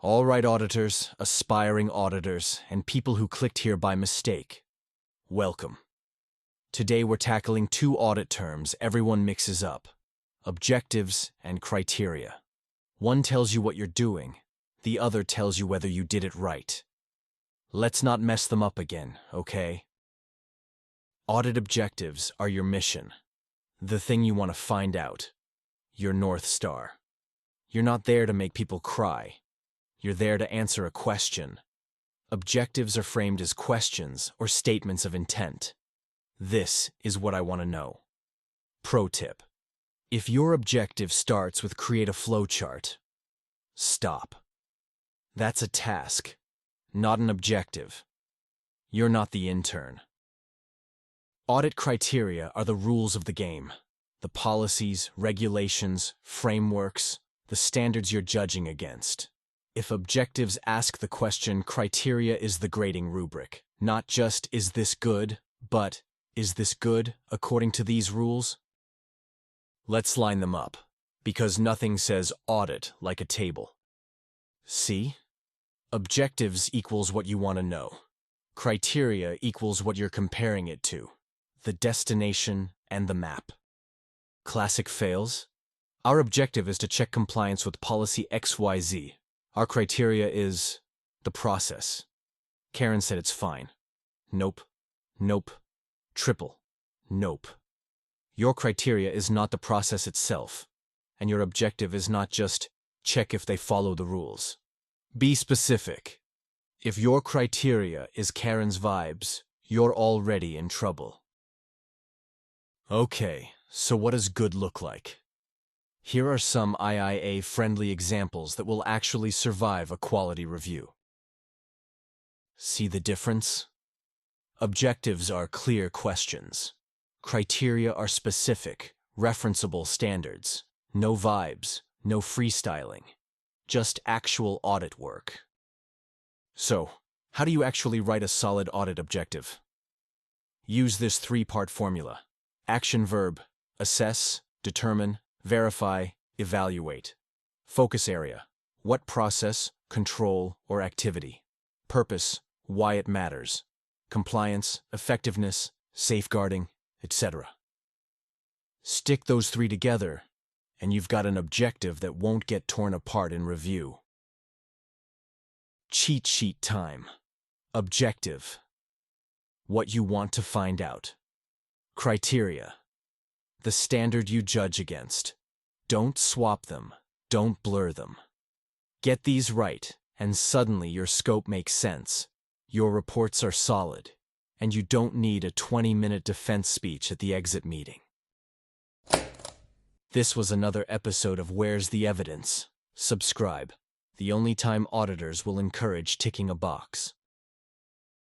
All right, auditors, aspiring auditors, and people who clicked here by mistake, welcome. Today we're tackling two audit terms everyone mixes up: objectives and criteria. One tells you what you're doing, the other tells you whether you did it right. Let's not mess them up again, okay? Audit objectives are your mission, the thing you want to find out, your North Star. You're not there to make people cry. You're there to answer a question. Objectives are framed as questions or statements of intent. This is what I want to know. Pro tip: if your objective starts with create a flowchart, stop. That's a task, not an objective. You're not the intern. Audit criteria are the rules of the game, the policies, regulations, frameworks, the standards you're judging against. If objectives ask the question, criteria is the grading rubric. Not just, is this good, but, is this good according to these rules? Let's line them up, because nothing says audit like a table. See? Objectives equals what you want to know. Criteria equals what you're comparing it to, the destination and the map. Classic fails. Our objective is to check compliance with policy XYZ. Our criteria is the process. Karen said it's fine. Nope. Nope. Triple. Nope. Your criteria is not the process itself, and your objective is not just check if they follow the rules. Be specific. If your criteria is Karen's vibes, you're already in trouble. Okay, so what does good look like? Here are some IIA-friendly examples that will actually survive a quality review. See the difference? Objectives are clear questions. Criteria are specific, referenceable standards. No vibes, no freestyling. Just actual audit work. So, how do you actually write a solid audit objective? Use this three-part formula. Action verb: assess, determine, verify, evaluate. Focus area: what process, control, or activity. Purpose: why it matters. Compliance, effectiveness, safeguarding, etc. Stick those three together, and you've got an objective that won't get torn apart in review. Cheat sheet time. Objective: what you want to find out. Criteria: the standard you judge against. Don't swap them. Don't blur them. Get these right, and suddenly your scope makes sense. Your reports are solid, and you don't need a 20-minute defense speech at the exit meeting. This was another episode of Where's the Evidence? Subscribe. The only time auditors will encourage ticking a box.